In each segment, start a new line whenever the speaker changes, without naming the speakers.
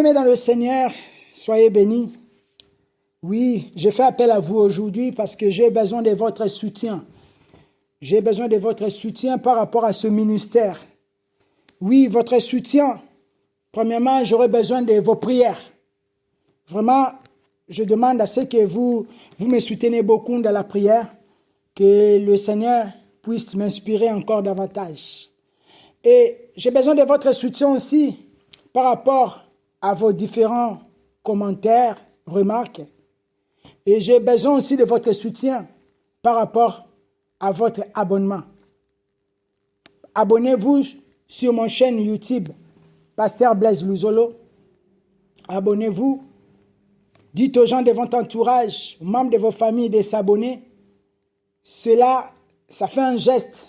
Bien-aimés dans le Seigneur, soyez bénis. Oui, je fais appel à vous aujourd'hui parce que j'ai besoin de votre soutien. J'ai besoin de votre soutien par rapport à ce ministère. Oui, votre soutien. Premièrement, j'aurai besoin de vos prières. Vraiment, je demande à ce que vous me soutenez beaucoup dans la prière, que le Seigneur puisse m'inspirer encore davantage. Et j'ai besoin de votre soutien aussi par rapport à vos différents commentaires, remarques. Et j'ai besoin aussi de votre soutien par rapport à votre abonnement. Abonnez-vous sur mon chaîne YouTube, Pasteur Blaise Luzolo. Abonnez-vous. Dites aux gens de votre entourage, aux membres de vos familles de s'abonner. Cela, ça fait un geste.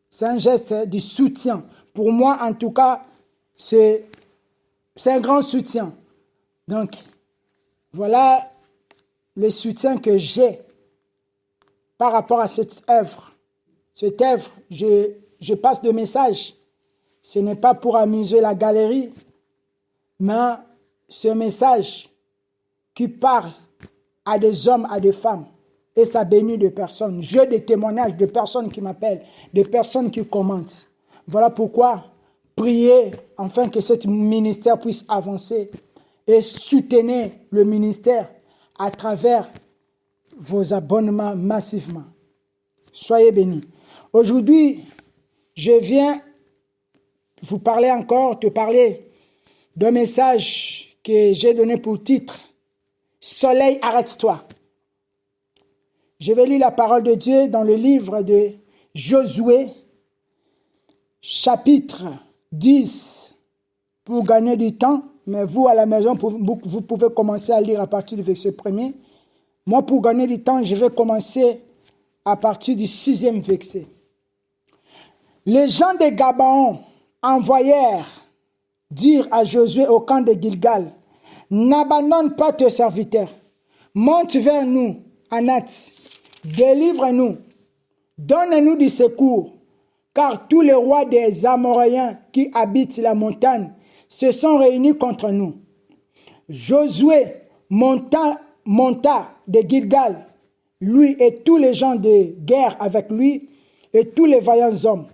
C'est un geste de soutien. Pour moi, en tout cas, c'est un grand soutien. Donc, voilà le soutien que j'ai par rapport à cette œuvre. Cette œuvre, je passe de message. Ce n'est pas pour amuser la galerie, mais ce message qui parle à des hommes, à des femmes, et ça bénit des personnes. J'ai des témoignages de personnes qui m'appellent, de personnes qui commentent. Voilà pourquoi priez afin que ce ministère puisse avancer et soutenez le ministère à travers vos abonnements massivement. Soyez bénis. Aujourd'hui, je viens vous parler encore, te parler d'un message que j'ai donné pour titre « Soleil, arrête-toi ». Je vais lire la parole de Dieu dans le livre de Josué, chapitre 10, pour gagner du temps. Mais vous, à la maison, vous pouvez commencer à lire à partir du verset 1er. Moi, pour gagner du temps, je vais commencer à partir du 6e verset. Les gens de Gabaon envoyèrent dire à Josué au camp de Gilgal, « N'abandonne pas tes serviteurs, monte vers nous, Anath, délivre-nous, donne-nous du secours, car tous les rois des Amoréens qui habitent la montagne se sont réunis contre nous. » Josué monta de Gilgal, lui et tous les gens de guerre avec lui, et tous les vaillants hommes.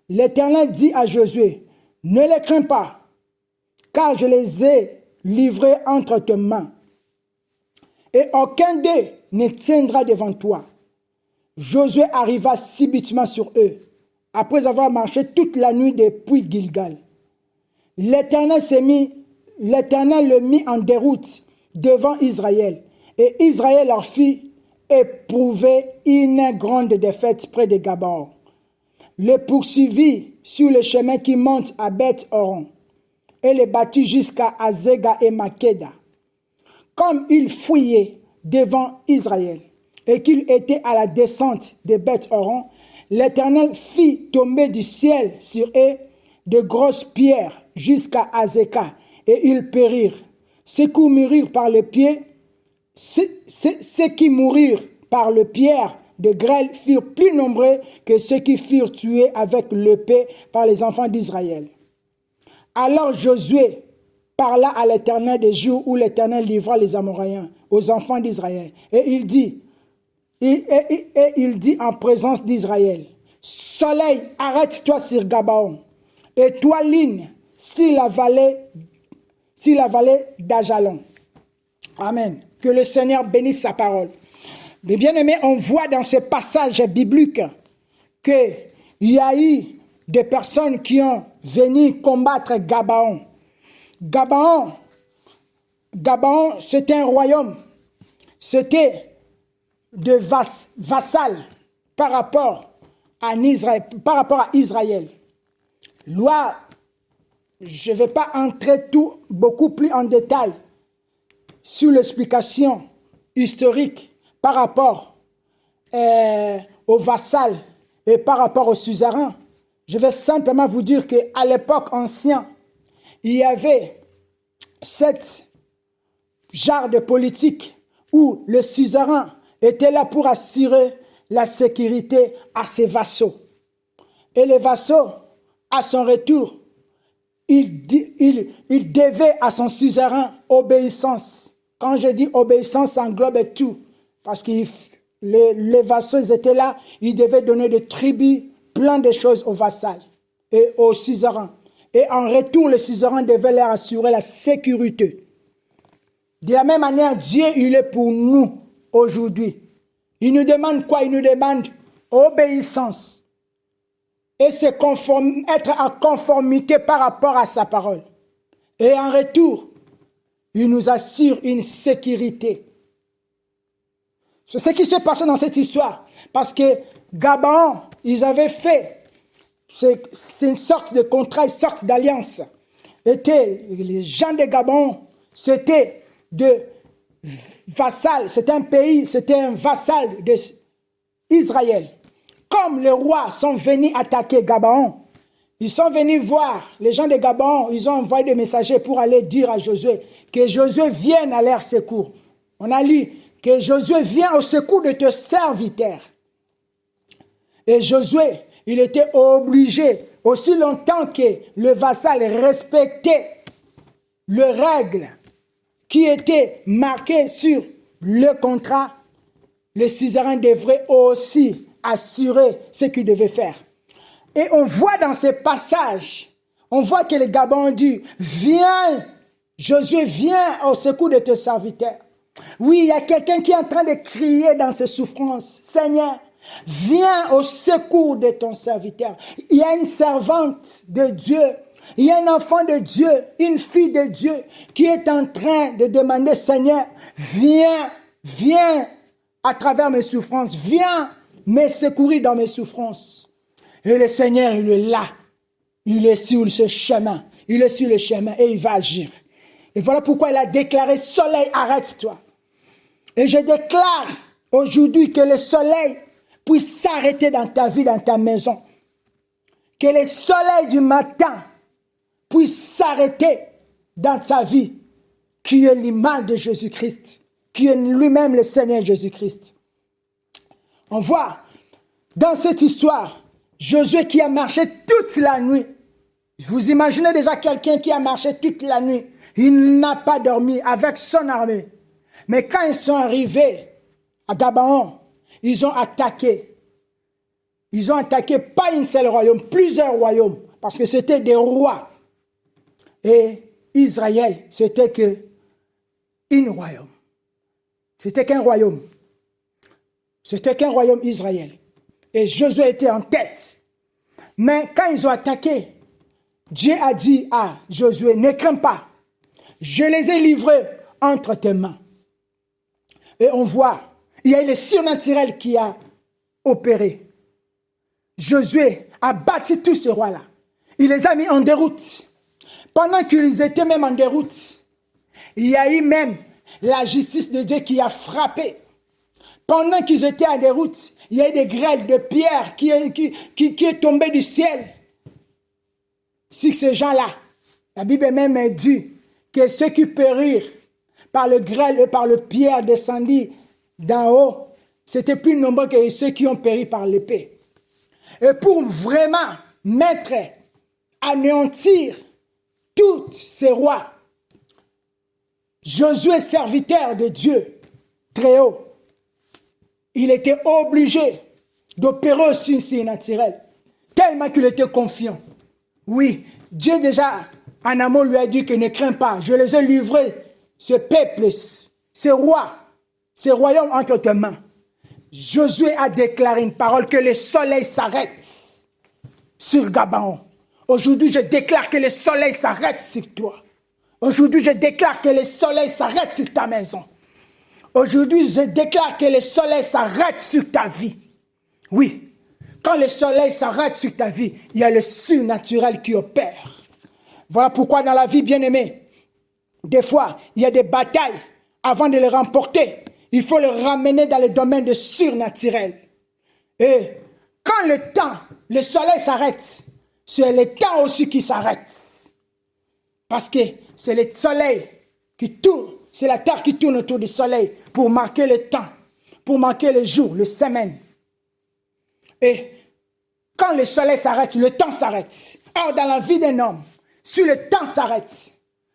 L'Éternel dit à Josué, « Ne les crains pas, car je les ai livrés entre tes mains, et aucun d'eux ne tiendra devant toi. » Josué arriva subitement sur eux, après avoir marché toute la nuit depuis Gilgal. L'Éternel le mit en déroute devant Israël, et Israël leur fit éprouver une grande défaite près de Gabaon. Le poursuivit sur le chemin qui monte à Beth-Horon, et les battit jusqu'à Azega et Makeda. Comme il fouillait devant Israël, et qu'il était à la descente de Beth-Horon, l'Éternel fit tomber du ciel sur eux de grosses pierres jusqu'à Azeka, et ils périrent. Ceux qui mourirent par le pied, ceux qui mourirent par le pierre de grêle furent plus nombreux que ceux qui furent tués avec l'épée par les enfants d'Israël. Alors Josué parla à l'Éternel des jours où l'Éternel livra les Amoréens aux enfants d'Israël. Et il dit en présence d'Israël, « Soleil, arrête-toi sur Gabaon, et toi, Lune, sur la vallée d'Ajalon. » Amen. Que le Seigneur bénisse sa parole. Mais bien aimés, on voit dans ce passage biblique qu'il y a eu des personnes qui ont venu combattre Gabaon. Gabaon, c'était un royaume. C'était de vassal par rapport à Israël. Loi, je ne vais pas entrer beaucoup plus en détail sur l'explication historique par rapport au vassal et par rapport au suzerain. Je vais simplement vous dire qu'à l'époque ancienne, il y avait cette genre de politique où le suzerain était là pour assurer la sécurité à ses vassaux. Et les vassaux, à son retour, il devait à son suzerain obéissance. Quand je dis obéissance, ça englobe tout. Parce que les vassaux étaient là, ils devaient donner des tribus, plein de choses aux vassals et aux suzerains. Et en retour, le suzerain devait leur assurer la sécurité. De la même manière, Dieu, il est pour nous aujourd'hui. Il nous demande quoi? Il nous demande obéissance. Et être en conformité par rapport à sa parole. Et en retour, il nous assure une sécurité. C'est ce qui s'est passé dans cette histoire. Parce que Gabaon, ils avaient fait, c'est une sorte de contrat, une sorte d'alliance. Les gens de Gabaon, c'était de vassal, c'était un pays, c'était un vassal d'Israël. Comme les rois sont venus attaquer Gabaon, ils sont venus voir les gens de Gabaon, ils ont envoyé des messagers pour aller dire à Josué que Josué vienne à leur secours. On a lu que Josué vient au secours de tes serviteurs. Et Josué, il était obligé, aussi longtemps que le vassal respectait les règles qui étaient marquées sur le contrat, le suzerain devrait aussi assurer ce qu'il devait faire. Et on voit dans ces passages, on voit que les Gabons dit, viens, Josué, viens au secours de tes serviteurs. Oui, il y a quelqu'un qui est en train de crier dans ses souffrances. Seigneur, viens au secours de ton serviteur. Il y a une servante de Dieu, il y a un enfant de Dieu, une fille de Dieu qui est en train de demander, Seigneur, viens, viens à travers mes souffrances, viens me secourir dans mes souffrances. Et le Seigneur, il est là. Il est sur ce chemin. Il est sur le chemin et il va agir. Et voilà pourquoi il a déclaré, soleil, arrête-toi. Et je déclare aujourd'hui que le soleil puisse s'arrêter dans ta vie, dans ta maison. Que le soleil du matin puisse s'arrêter dans ta vie, qui est l'image de Jésus-Christ, qui est lui-même le Seigneur Jésus-Christ. On voit dans cette histoire, Josué qui a marché toute la nuit. Vous imaginez déjà quelqu'un qui a marché toute la nuit. Il n'a pas dormi avec son armée. Mais quand ils sont arrivés à Gabaon, ils ont attaqué. Ils ont attaqué pas un seul royaume, plusieurs royaumes. Parce que c'était des rois. Et Israël, c'était qu'un royaume. C'était qu'un royaume. C'était qu'un royaume Israël. Et Josué était en tête. Mais quand ils ont attaqué, Dieu a dit à Josué, ne crains pas. Je les ai livrés entre tes mains. Et on voit, il y a eu le surnaturel qui a opéré. Josué a battu tous ces rois-là. Il les a mis en déroute. Pendant qu'ils étaient même en déroute, il y a eu même la justice de Dieu qui a frappé. Pendant qu'ils étaient en déroute, il y a eu des grêles de pierre qui est tombée du ciel sur ces gens-là. La Bible même dit que ceux qui périrent par le grêle et par le pierre descendus d'en haut, c'était plus nombreux que ceux qui ont péri par l'épée. Et pour vraiment mettre, anéantir tous ces rois, Josué, serviteur de Dieu, très haut, il était obligé d'opérer aussi une surnaturel, tellement qu'il était confiant. Oui, Dieu déjà, en amont, lui a dit que ne crains pas, je les ai livrés, ce peuple, ces rois, ces royaumes entre tes mains. Josué a déclaré une parole que le soleil s'arrête sur Gabaon. Aujourd'hui, je déclare que le soleil s'arrête sur toi. Aujourd'hui, je déclare que le soleil s'arrête sur ta maison. Aujourd'hui, je déclare que le soleil s'arrête sur ta vie. Oui, quand le soleil s'arrête sur ta vie, il y a le surnaturel qui opère. Voilà pourquoi dans la vie, bien-aimée, des fois, il y a des batailles. Avant de les remporter, il faut les ramener dans le domaine de surnaturel. Et quand le soleil s'arrête, c'est le temps aussi qui s'arrête. Parce que c'est le soleil qui tourne, c'est la terre qui tourne autour du soleil pour marquer le temps, pour marquer le jour, le semaine. Et quand le soleil s'arrête, le temps s'arrête. Or, dans la vie d'un homme, si le temps s'arrête,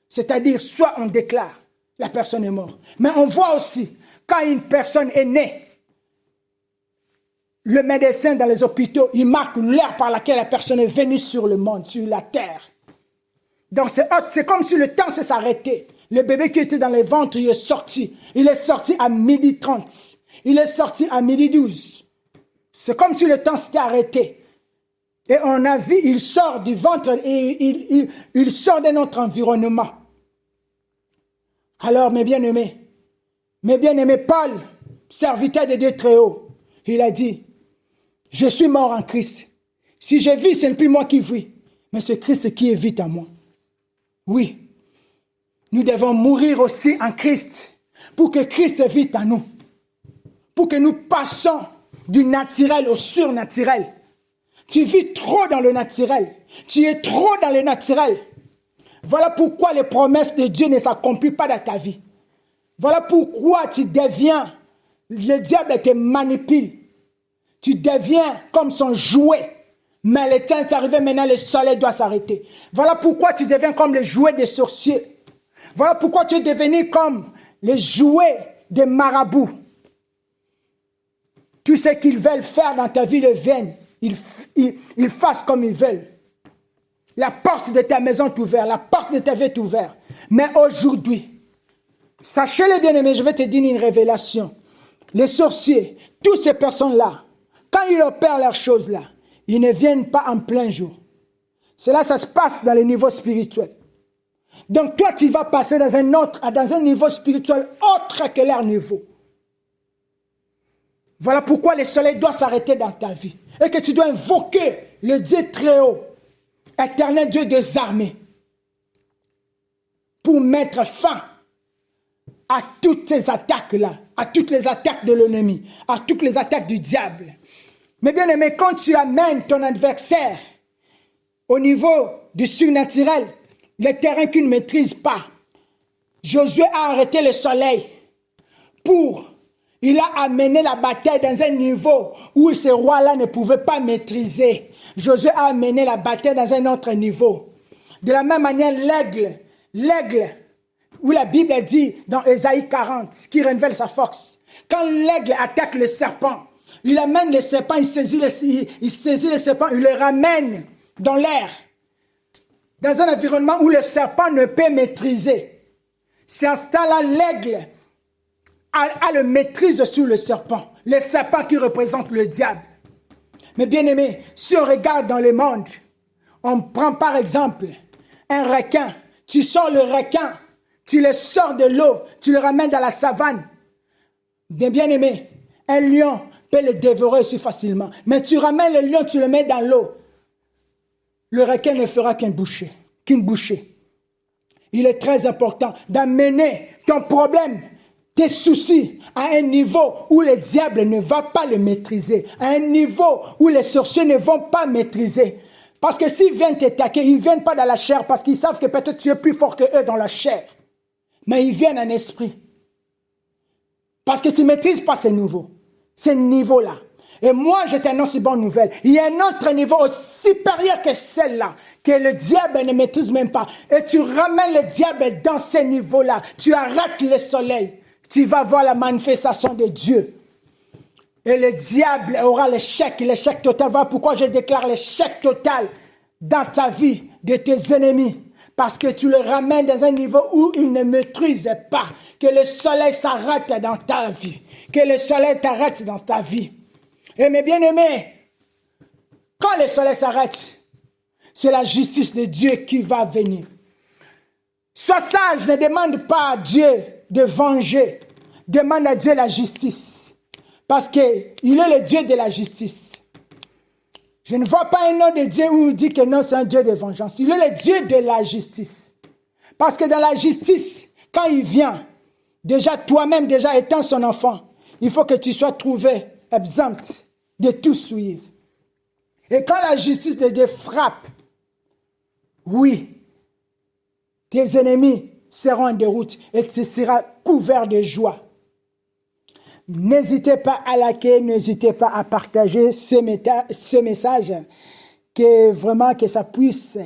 c'est-à-dire soit on déclare la personne est morte, mais on voit aussi quand une personne est née, le médecin dans les hôpitaux, il marque l'heure par laquelle la personne est venue sur le monde, sur la terre. Donc c'est comme si le temps s'est arrêté. Le bébé qui était dans les ventres, il est sorti. Il est sorti à 12h30. Il est sorti à 12h12. C'est comme si le temps s'était arrêté. Et on a vu, il sort du ventre et il sort de notre environnement. Alors, mes bien-aimés, Paul, serviteur de Dieu très haut, il a dit, je suis mort en Christ. Si je vis, ce n'est plus moi qui vis, mais c'est Christ qui vit en moi. Oui, nous devons mourir aussi en Christ pour que Christ vive en nous. Pour que nous passions du naturel au surnaturel. Tu vis trop dans le naturel. Tu es trop dans le naturel. Voilà pourquoi les promesses de Dieu ne s'accomplissent pas dans ta vie. Voilà pourquoi tu deviens, le diable te manipule. Tu deviens comme son jouet. Mais le temps est arrivé, maintenant le soleil doit s'arrêter. Voilà pourquoi tu deviens comme le jouet des sorciers. Voilà pourquoi tu es devenu comme le jouet des marabouts. Tout ce qu'ils veulent faire dans ta vie le viennent. Ils fassent comme ils veulent. La porte de ta maison est ouverte. La porte de ta vie est ouverte. Mais aujourd'hui, sachez-le bien aimé, je vais te dire une révélation. Les sorciers, toutes ces personnes-là, quand ils opèrent leurs choses-là, ils ne viennent pas en plein jour. Cela, ça se passe dans le niveau spirituel. Donc toi, tu vas passer dans un niveau spirituel autre que leur niveau. Voilà pourquoi le soleil doit s'arrêter dans ta vie. Et que tu dois invoquer le Dieu très haut, éternel Dieu des armées, pour mettre fin à toutes ces attaques-là, à toutes les attaques de l'ennemi, à toutes les attaques du diable. Mais bien aimé, quand tu amènes ton adversaire au niveau du surnaturel, le terrain qu'il ne maîtrise pas, Josué a arrêté le soleil il a amené la bataille dans un niveau où ce roi-là ne pouvait pas maîtriser. Josué a amené la bataille dans un autre niveau. De la même manière, l'aigle, où la Bible dit dans Ésaïe 40, qui révèle sa force. Quand l'aigle attaque le serpent, il amène le serpent, il saisit le serpent, il le ramène dans l'air. Dans un environnement où le serpent ne peut maîtriser. C'est à ce temps-là, l'aigle a le maîtrise sur le serpent qui représente le diable. Mais bien aimé, si on regarde dans le monde, on prend par exemple un requin, tu sors le requin, tu le sors de l'eau, tu le ramènes dans la savane. Bien aimé, un lion peut le dévorer aussi facilement, mais tu ramènes le lion, tu le mets dans l'eau, le requin ne fera qu'une bouchée. Il est très important d'amener ton problème, tes soucis à un niveau où le diable ne va pas le maîtriser, à un niveau où les sorciers ne vont pas maîtriser. Parce que s'ils viennent t'attaquer, ils ne viennent pas dans la chair parce qu'ils savent que peut-être tu es plus fort que eux dans la chair. Mais ils viennent en esprit. Parce que tu ne maîtrises pas ces niveaux-là. Et moi, je t'annonce une bonne nouvelle. Il y a un autre niveau aussi supérieur que celle-là, que le diable ne maîtrise même pas. Et tu ramènes le diable dans ces niveaux-là. Tu arrêtes le soleil. Tu vas voir la manifestation de Dieu. Et le diable aura l'échec total. Voilà pourquoi je déclare l'échec total dans ta vie de tes ennemis. Parce que tu le ramènes dans un niveau où il ne maîtrise pas. Que le soleil s'arrête dans ta vie. Que le soleil t'arrête dans ta vie. Et mes bien-aimés, quand le soleil s'arrête, c'est la justice de Dieu qui va venir. Sois sage, ne demande pas à Dieu de venger. Demande à Dieu la justice. Parce qu'il est le Dieu de la justice. Je ne vois pas un nom de Dieu où il dit que non, c'est un Dieu de vengeance. Il est le Dieu de la justice. Parce que dans la justice, quand il vient, déjà toi-même, déjà étant son enfant, il faut que tu sois trouvé exempt de tout souillure. Et quand la justice de Dieu frappe, oui, tes ennemis seront en déroute et tu seras couvert de joie. N'hésitez pas à liker, n'hésitez pas à partager ce message, que vraiment que ça puisse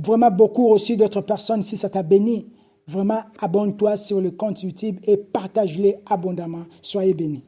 vraiment beaucoup aussi d'autres personnes si ça t'a béni. Vraiment, abonne-toi sur le compte YouTube et partage-les abondamment. Soyez bénis.